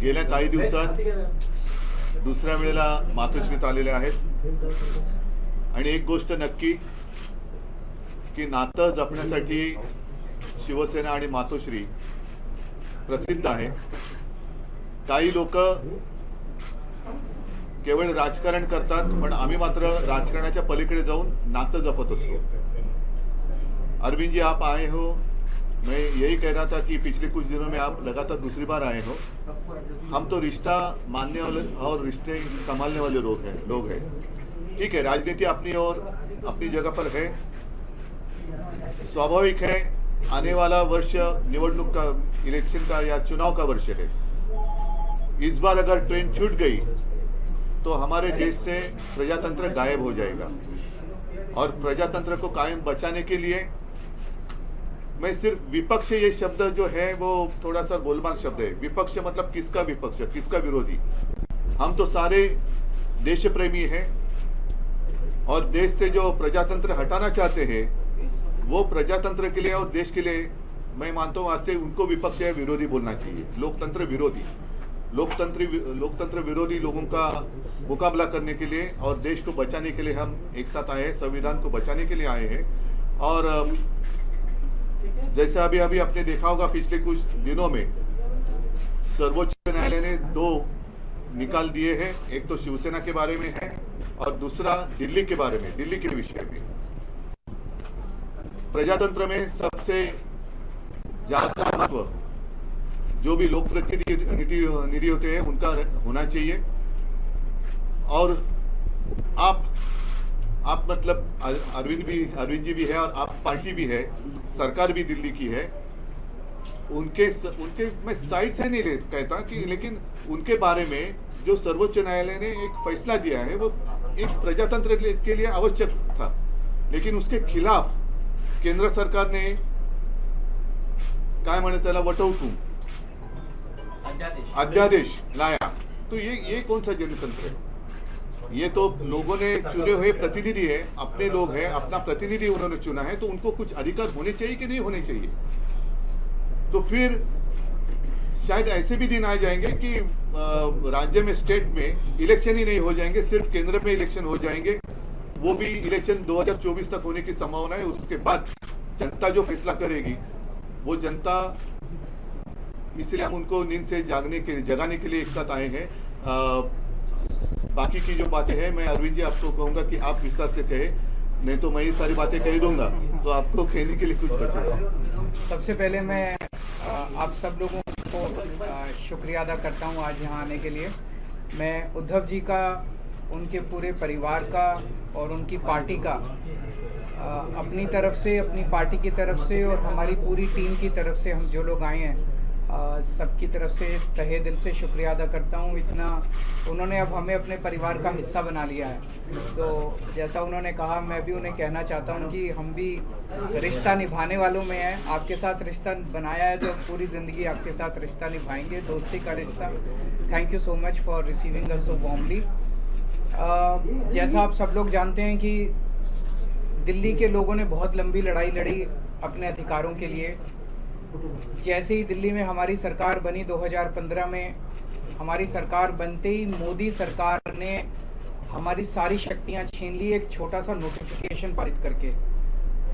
गेल्या काही दिवसात दुसऱ्या वेळेला मातोश्रीत आलेले आहेत आणि एक गोष्ट नक्की की नातं जपण्यासाठी शिवसेना आणि मातोश्री प्रसिद्ध आहे. काही लोक केवळ राजकारण करतात, पण आम्ही मात्र राजकारणाच्या पलीकडे जाऊन नातं जपत असतो. अरविंद जी, आप आए हो, मैं यही कह रहा था कि पिछले कुछ दिनों में आप लगातार दूसरी बार आए हो. हम तो रिश्ता मानने वाले और रिश्ते संभालने वाले लोग हैं. ठीक है, राजनीति अपनी और अपनी जगह पर है. स्वाभाविक है, आने वाला वर्ष निवडणूक का, इलेक्शन का या चुनाव का वर्ष है. इस बार अगर ट्रेन छूट गई तो हमारे देश से प्रजातंत्र गायब हो जाएगा. और प्रजातंत्र को कायम बचाने के लिए मैं सिर्फ विपक्ष, ये शब्द जो है वो थोड़ा सा गोलमाल शब्द है. विपक्ष मतलब किसका विपक्ष, किसका विरोधी? हम तो सारे देश प्रेमी हैं और देश से जो प्रजातंत्र हटाना चाहते हैं वो प्रजातंत्र के लिए और देश के लिए मैं मानता हूँ आज से उनको विपक्ष या विरोधी बोलना चाहिए. लोकतंत्र विरोधी, लोकतंत्र विरोधी लोगों का मुकाबला करने के लिए और देश को बचाने के लिए हम एक साथ आए हैं, संविधान को बचाने के लिए आए हैं. और जैसे अभी आपने देखा होगा पिछले कुछ दिनों में सर्वोच्च न्यायालय ने 2 निकाल दिए हैं. एक तो शिवसेना के बारे में है और दूसरा दिल्ली के बारे में, दिल्ली के विषय में. प्रजातंत्र में सबसे ज्यादा महत्व जो भी लोक प्रतिनिधि होते हैं उनका होना चाहिए. और आप मतलब अरविंद जी भी है और आप पार्टी भी है, सरकार भी दिल्ली की है. उनके मैं साइड से नहीं कहता कि, लेकिन उनके बारे में जो सर्वोच्च न्यायालय ने एक फैसला दिया है वो एक प्रजातंत्र के लिए आवश्यक था, लेकिन उसके खिलाफ केंद्र सरकार ने काय म्हणे त्याला वटहुकूम, अध्यादेश लाया. तो ये कौन सा जनतंत्र है? ये तो लोगों ने चुने हुए प्रतिनिधि है, अपने लोग हैं, अपना प्रतिनिधि उन्होंने चुना है, तो उनको कुछ अधिकार होने चाहिए कि नहीं होने चाहिए? तो फिर शायद ऐसे भी दिन आ जाएंगे कि राज्य में, स्टेट में इलेक्शन ही नहीं हो जाएंगे, सिर्फ केंद्र में इलेक्शन हो जाएंगे. वो भी इलेक्शन 2024 तक होने की संभावना है. उसके बाद जनता जो फैसला करेगी वो जनता, इसलिए हम उनको नींद से जगाने के लिए एक साथ आए हैं. बाकी की जो बातें हैं मैं अरविंद जी आपको कहूंगा कि आप विस्तार से कहें, नहीं तो मैं ये सारी बातें कह दूंगा तो आपको कहने के लिए कुछ बचेगा. सबसे पहले मैं आप सब लोगों को शुक्रिया अदा करता हूं आज यहाँ आने के लिए. मैं उद्धव जी का, उनके पूरे परिवार का और उनकी पार्टी का अपनी तरफ से, अपनी पार्टी की तरफ से और हमारी पूरी टीम की तरफ से, हम जो लोग आए हैं सबकी तरफ से तहे दिल से शुक्रिया अदा करता हूँ. इतना उन्होंने अब हमें अपने परिवार का हिस्सा बना लिया है. तो जैसा उन्होंने कहा, मैं भी उन्हें कहना चाहता हूँ कि हम भी रिश्ता निभाने वालों में हैं. आपके साथ रिश्ता बनाया है तो पूरी ज़िंदगी आपके साथ रिश्ता निभाएंगे, दोस्ती का रिश्ता. Thank you so much for receiving us so warmly. जैसा आप सब लोग जानते हैं कि दिल्ली के लोगों ने बहुत लंबी लड़ाई लड़ी अपने अधिकारों के लिए. जैसे ही दिल्ली में हमारी सरकार बनी 2015 में, हमारी सरकार बनते ही मोदी सरकार ने हमारी सारी शक्तियां छीन ली एक छोटा सा नोटिफिकेशन पारित करके.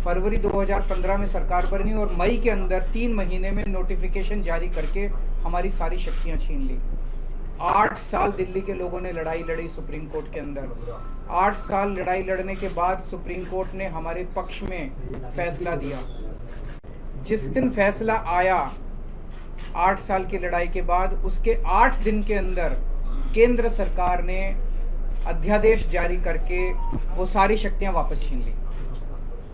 फरवरी 2015 में सरकार बनी और मई के अंदर 3 महीने में नोटिफिकेशन जारी करके हमारी सारी शक्तियां छीन ली. 8 साल दिल्ली के लोगों ने लड़ाई लड़ी सुप्रीम कोर्ट के अंदर. 8 साल लड़ाई लड़ने के बाद सुप्रीम कोर्ट ने हमारे पक्ष में फैसला दिया. जिस दिन फैसला आया 8 साल की लड़ाई के बाद, उसके 8 दिन के अंदर केंद्र सरकार ने अध्यादेश जारी करके वो सारी शक्तियां वापस छीन ली.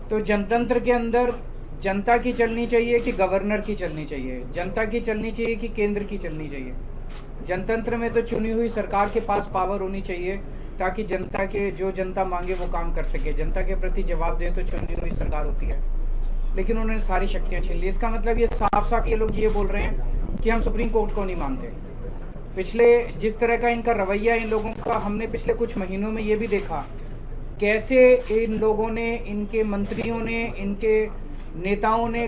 तो जनतंत्र के अंदर जनता की चलनी चाहिए कि गवर्नर की चलनी चाहिए, जनता की चलनी चाहिए कि केंद्र की चलनी चाहिए? जनतंत्र में तो चुनी हुई सरकार के पास पावर होनी चाहिए ताकि जनता के, जो जनता मांगे वो काम कर सके. जनता के प्रति जवाब दे तो चुनी हुई सरकार होती है. लेकिन उन्होंने सारी शक्तियां छीन ली. इसका मतलब ये साफ साफ ये लोग ये बोल रहे हैं कि हम सुप्रीम कोर्ट को नहीं मानते. पिछले जिस तरह का इनका रवैया इन लोगों का, हमने पिछले कुछ महीनों में ये भी देखा कैसे इन लोगों ने, इनके मंत्रियों ने, इनके नेताओं ने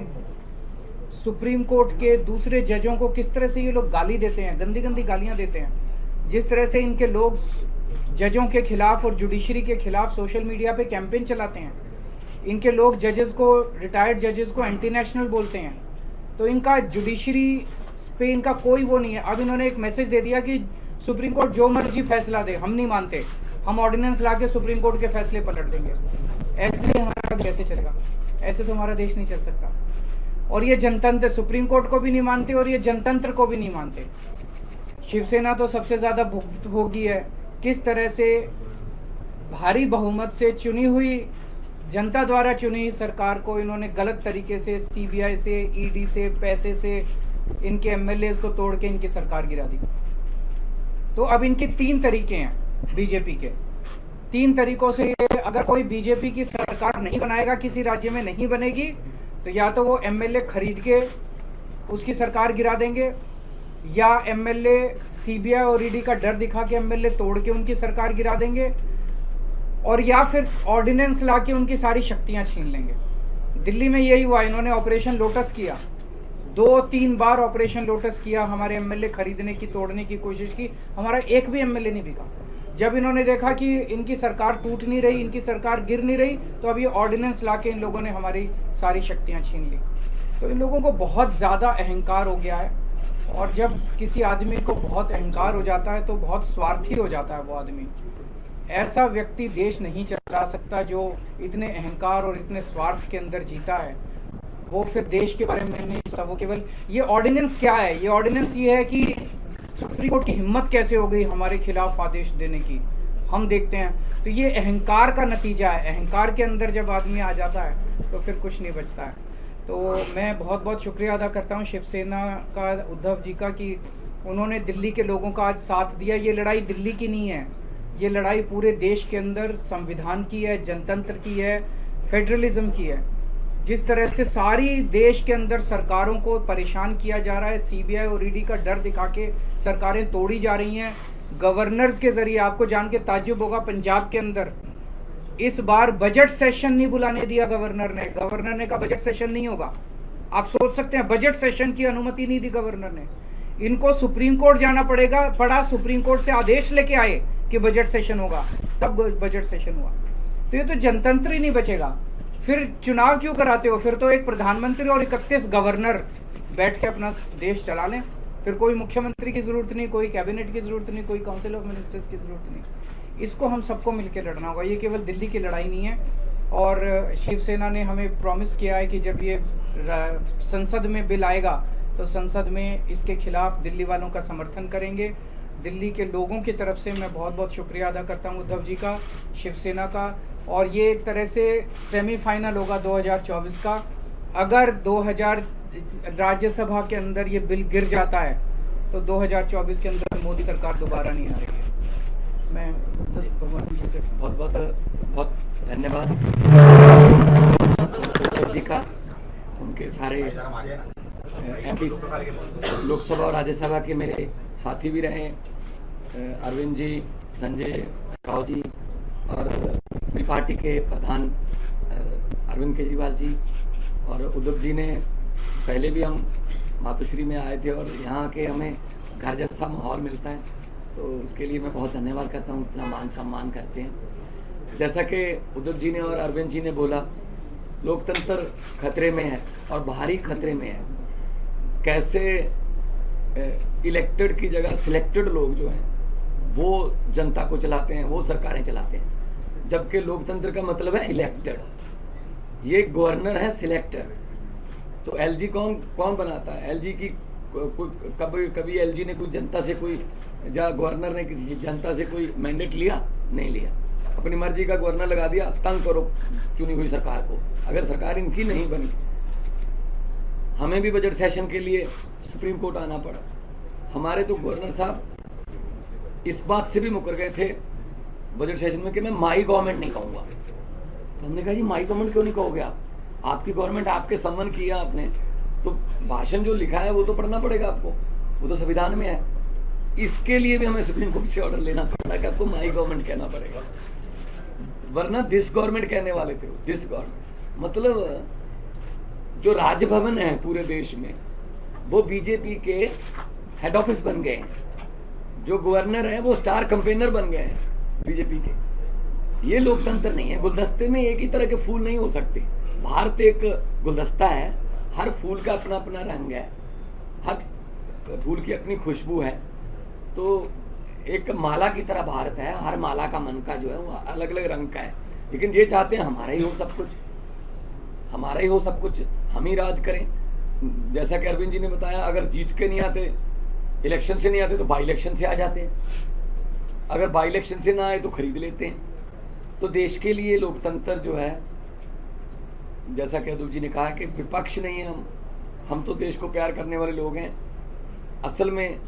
सुप्रीम कोर्ट के दूसरे जजों को किस तरह से ये लोग गाली देते हैं, गंदी गंदी गालियां देते हैं, जिस तरह से इनके लोग जजों के खिलाफ और जुडिशरी के खिलाफ सोशल मीडिया पे कैंपेन चलाते हैं, इनके लोग जजेस को, रिटायर्ड जजेस को एंटी नेशनल बोलते हैं, तो इनका जुडिशरी पे इनका कोई वो नहीं है। अब इन्होंने एक मैसेज दे दिया कि सुप्रीम कोर्ट जो मर्जी फैसला दे, हम नहीं मानते, हम ऑर्डिनेंस ला के सुप्रीम कोर्ट के फैसले पलट देंगे। ऐसे हमारा कैसे चलेगा? ऐसे तो हमारा देश नहीं चल सकता। और ये जनतंत्र सुप्रीम कोर्ट को भी नहीं मानते और ये जनतंत्र को भी नहीं मानते। शिवसेना तो सबसे ज़्यादा भुक्तभोगी है। किस तरह से भारी बहुमत से चुनी हुई, जनता द्वारा चुनी हुई सरकार को इन्होंने गलत तरीके से सीबीआई से, ईडी से, पैसे से इनके एमएलए को तोड़ के इनकी सरकार गिरा दी। तो अब इनके 3 तरीके हैं बीजेपी के। 3 तरीकों से अगर कोई बीजेपी की सरकार नहीं बनाएगा, किसी राज्य में नहीं बनेगी, तो या तो वो एमएलए खरीद के उसकी सरकार गिरा देंगे, या एमएलए सीबीआई और ईडी का डर दिखा के एमएलए तोड़ के उनकी सरकार गिरा देंगे, और या फिर ऑर्डिनेंस ला के उनकी सारी शक्तियां छीन लेंगे। दिल्ली में यही हुआ, इन्होंने ऑपरेशन लोटस किया, 2-3 बार ऑपरेशन लोटस किया, हमारे एमएलए खरीदने की, तोड़ने की कोशिश की, हमारा एक भी एमएलए नहीं बिका। जब इन्होंने देखा कि इनकी सरकार टूट नहीं रही, इनकी सरकार गिर नहीं रही, तो अब ये ऑर्डिनेंस ला के इन लोगों ने हमारी सारी शक्तियाँ छीन ली। तो इन लोगों को बहुत ज़्यादा अहंकार हो गया है, और जब किसी आदमी को बहुत अहंकार हो जाता है तो बहुत स्वार्थी हो जाता है वो आदमी। ऐसा व्यक्ति देश नहीं चला सकता जो इतने अहंकार और इतने स्वार्थ के अंदर जीता है। वो फिर देश के बारे में नहीं सोचता, वो केवल ये ऑर्डिनेंस क्या है, ये ऑर्डिनेंस ये है कि सुप्रीम कोर्ट की हिम्मत कैसे हो गई हमारे खिलाफ आदेश देने की, हम देखते हैं। तो ये अहंकार का नतीजा है। अहंकार के अंदर जब आदमी आ जाता है तो फिर कुछ नहीं बचता है। तो मैं बहुत बहुत शुक्रिया अदा करता हूँ शिवसेना का, उद्धव जी का, कि उन्होंने दिल्ली के लोगों का आज साथ दिया। ये लड़ाई दिल्ली की नहीं है, ये लड़ाई पूरे देश के अंदर संविधान की है, जनतंत्र की है, फेडरलिज्म की है। जिस तरह से सारी देश के अंदर सरकारों को परेशान किया जा रहा है, सीबीआई और ईडी का डर दिखा के सरकारें तोड़ी जा रही हैं गवर्नर्स के जरिए। आपको जान के ताज्जुब होगा, पंजाब के अंदर इस बार बजट सेशन नहीं बुलाने दिया गवर्नर ने कहा बजट सेशन नहीं होगा। आप सोच सकते हैं, बजट सेशन की अनुमति नहीं दी गवर्नर ने। इनको सुप्रीम कोर्ट जाना पड़ा, सुप्रीम कोर्ट से आदेश लेके आए कि बजट सेशन होगा, तब बजट सेशन हुआ। तो ये तो जनतंत्र ही नहीं बचेगा। फिर चुनाव क्यों कराते हो? फिर तो एक प्रधानमंत्री और 31 गवर्नर बैठ के अपना देश चला लें। फिर कोई मुख्यमंत्री की जरूरत नहीं, कोई कैबिनेट की जरूरत नहीं, कोई काउंसिल ऑफ मिनिस्टर्स की जरूरत नहीं। इसको हम सबको मिलकर लड़ना होगा। ये केवल दिल्ली की लड़ाई नहीं है। और शिवसेना ने हमें प्रॉमिस किया है कि जब ये संसद में बिल आएगा तो संसद में इसके खिलाफ दिल्ली वालों का समर्थन करेंगे। दिल्ली के लोगों की तरफ से मैं बहुत बहुत शुक्रिया अदा करता हूँ उद्धव जी का, शिवसेना का। और ये एक तरह से सेमीफाइनल होगा 2024 का। अगर 2000 राज्यसभा के अंदर ये बिल गिर जाता है तो 2024 के अंदर मोदी सरकार दोबारा नहीं आ रही है। मैं भगवान जी से बहुत धन्यवाद उद्धव जी का, उनके सारे एमपी लोकसभा और राज्यसभा के मेरे साथी भी रहे, अरविंद जी, संजय राव जी, और मेरी पार्टी के प्रधान अरविंद केजरीवाल जी, और उद्धव जी ने पहले भी हम मातोश्री में आए थे और यहाँ के हमें घर जैसा माहौल मिलता है, तो उसके लिए मैं बहुत धन्यवाद करता हूँ, इतना मान सम्मान करते हैं। जैसा कि उद्धव जी ने और अरविंद जी ने बोला, लोकतंत्र खतरे में है और भारी खतरे में है। कैसे इलेक्टेड की जगह सिलेक्टेड लोग जो हैं वो जनता को चलाते हैं, वो सरकारें चलाते हैं, जबकि लोकतंत्र का मतलब है इलेक्टेड। ये गवर्नर है सिलेक्टेड। तो एलजी कौन बनाता है? एलजी की कभी एलजी ने कोई जनता से कोई गवर्नर ने किसी जनता से कोई मैंडेट लिया? नहीं लिया। अपनी मर्जी का गवर्नर लगा दिया, तंग करो चुनी हुई सरकार को। अगर सरकार इनकी नहीं बनी, हमें भी बजट सेशन के लिए सुप्रीम कोर्ट आना पड़ा। हमारे तो गवर्नर साहब इस बात से भी मुकर गए थे बजट सेशन में कि मैं माई गवर्नमेंट नहीं कहूँगा। तो हमने कहा जी माई गवर्नमेंट क्यों नहीं कहोगे आप? आपकी गवर्नमेंट, आपके सम्मान किया आपने, तो भाषण जो लिखा है वो तो पढ़ना पड़ेगा आपको, वो तो संविधान में है। इसके लिए भी हमें सुप्रीम कोर्ट से ऑर्डर लेना पड़ा कि आपको माई गवर्नमेंट कहना पड़ेगा, वरना दिस गवर्नमेंट कहने वाले थे। दिस गवर्नमेंट मतलब जो राजभवन है पूरे देश में वो बीजेपी के हेड ऑफिस बन गए हैं, जो गवर्नर हैं वो स्टार कैंपेनर बन गए हैं बीजेपी के। ये लोकतंत्र नहीं है। गुलदस्ते में एक ही तरह के फूल नहीं हो सकते। भारत एक गुलदस्ता है, हर फूल का अपना अपना रंग है, हर फूल की अपनी खुशबू है। तो एक माला की तरह भारत है, हर माला का मन का जो है वो अलग अलग रंग का है। लेकिन ये चाहते हैं हमारा ही हो सब कुछ, हमारा ही हो सब कुछ, हम ही राज करें। जैसा कि अरविंद जी ने बताया, अगर जीत के नहीं आते, इलेक्शन से नहीं आते तो बाई इलेक्शन से आ जाते हैं, अगर बाई इलेक्शन से ना आए तो खरीद लेते हैं। तो देश के लिए लोकतंत्र जो है, जैसा कि अदूब जी ने कहा कि विपक्ष नहीं है हम तो देश को प्यार करने वाले लोग हैं। असल में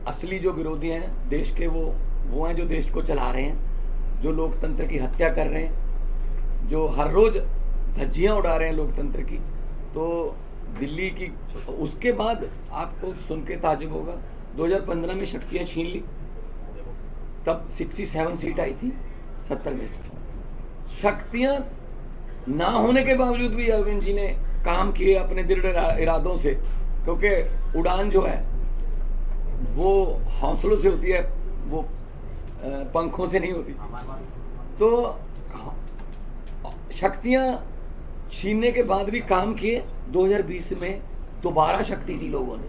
असली जो विरोधी हैं देश के वो हैं जो देश को चला रहे हैं, जो लोकतंत्र की हत्या कर रहे हैं, जो हर रोज धज्जियां उड़ा रहे हैं लोकतंत्र की। तो दिल्ली की, उसके बाद आपको सुन के ताजुब होगा, 2015 में शक्तियां छीन ली, तब 67 सीट आई थी 70 में से। शक्तियां ना होने के बावजूद भी अरविंद जी ने काम किए अपने दृढ़ इरादों से, क्योंकि उड़ान जो है वो हौसलों से होती है, वो पंखों से नहीं होती। तो शक्तियां छीनने के बाद भी काम किए। 2020 में दोबारा शक्ति दी लोगों ने,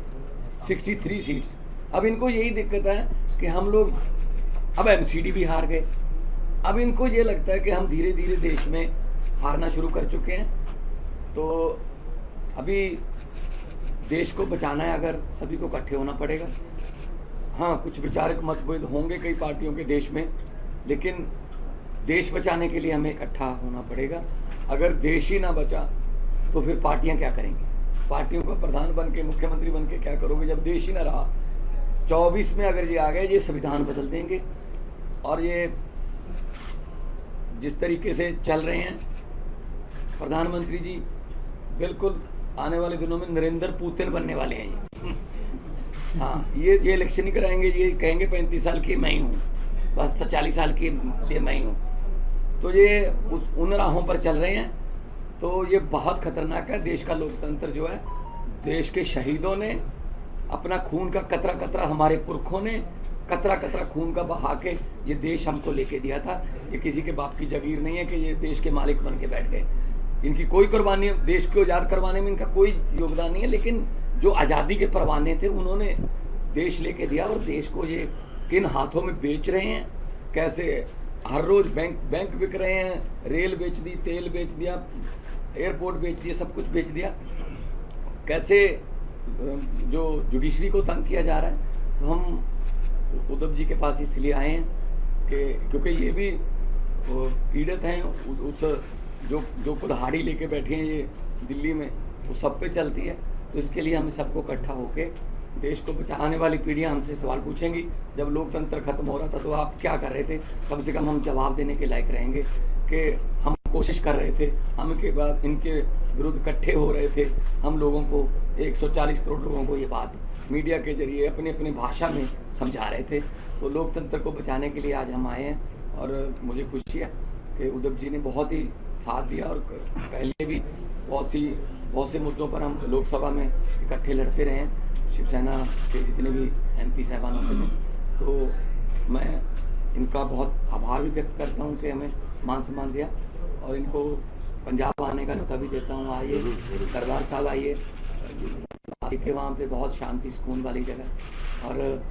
63 सीट्स। अब इनको यही दिक्कत है कि हम लोग अब एमसीडी भी हार गए। अब इनको ये लगता है कि हम धीरे धीरे देश में हारना शुरू कर चुके हैं। तो अभी देश को बचाना है, अगर सभी को इकट्ठे होना पड़ेगा। हाँ, कुछ विचारक मतभेद होंगे कई पार्टियों के देश में, लेकिन देश बचाने के लिए हमें इकट्ठा होना पड़ेगा। अगर देश ही ना बचा तो फिर पार्टियां क्या करेंगी? पार्टियों का प्रधान बन के, मुख्यमंत्री बन के क्या करोगे जब देश ही ना रहा? 24 में अगर ये आ गए, ये संविधान बदल देंगे। और ये जिस तरीके से चल रहे हैं प्रधानमंत्री जी, बिल्कुल आने वाले दिनों में नरेंद्र पुतिन बनने वाले हैं ये। हाँ, ये इलेक्शन ही कराएंगे, ये कहेंगे 35 साल की मैं ही हूँ, बस 40 साल की लिए मैं ही हूँ। तो ये उन राहों पर चल रहे हैं। तो ये बहुत खतरनाक है। देश का लोकतंत्र जो है, देश के शहीदों ने अपना खून का कतरा कतरा, हमारे पुरखों ने कतरा कतरा खून का बहा के ये देश हमको लेके दिया था। ये किसी के बाप की जागीर नहीं है कि ये देश के मालिक बन के बैठ गए। इनकी कोई कुर्बानी, देश को आज़ाद करवाने में इनका कोई योगदान नहीं है, लेकिन जो आज़ादी के परवाने थे उन्होंने देश लेके दिया। और देश को ये किन हाथों में बेच रहे हैं, कैसे हर रोज बैंक बिक रहे हैं, रेल बेच दी, तेल बेच दिया, एयरपोर्ट बेच दिया, सब कुछ बेच दिया। कैसे जो जुडिशरी को तंग किया जा रहा है। तो हम उद्धव जी के पास इसलिए आए हैं कि क्योंकि ये भी पीड़ित हैं उस जो कुल्हाड़ी लेके बैठे हैं ये दिल्ली में, वो सब पे चलती है। तो इसके लिए हम सबको इकट्ठा होके देश को बचाने वाली पीढ़ियां हमसे सवाल पूछेंगी, जब लोकतंत्र खत्म हो रहा था तो आप क्या कर रहे थे? कम से कम हम जवाब देने के लायक रहेंगे कि हम कोशिश कर रहे थे, हम के बाद इनके विरुद्ध इकट्ठे हो रहे थे। हम लोगों को 140 करोड़ लोगों को ये बात मीडिया के जरिए अपने अपने भाषा में समझा रहे थे। तो लोकतंत्र को बचाने के लिए आज हम आए हैं। और मुझे खुशी है कि उद्धव जी ने बहुत ही साथ दिया, और पहले भी बहुत से मुद्दों पर हम लोकसभा में इकट्ठे लड़ते रहे हैं, शिवसेना के जितने भी MP साहबान होते थे। तो मैं इनका बहुत आभार भी व्यक्त करता हूं कि हमें मान सम्मान दिया, और इनको पंजाब आने का न्योता भी देता हूं। आइए दरबार साहब, आइए के वहाँ पे बहुत शांति सुकून वाली जगह, और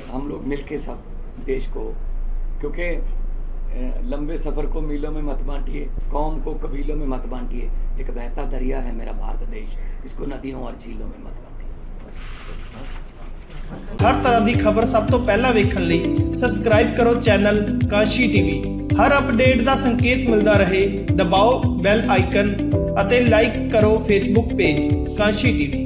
हम लोग मिलके सब देश को, क्योंकि लंबे सफ़र को मीलों में मत बांटिए, कौम को कबीलों में मत बांटिए, एक बहता दरिया है मेरा भारत देश, इसको नदियों और झीलों में मत बांटिए। हर तरह की खबर सब तो पहला वेखण लई सबसक्राइब करो चैनल कांशी टीवी। हर अपडेट का संकेत मिलता रहे, दबाओ बैल आइकन अते लाइक करो फेसबुक पेज कांशी टीवी।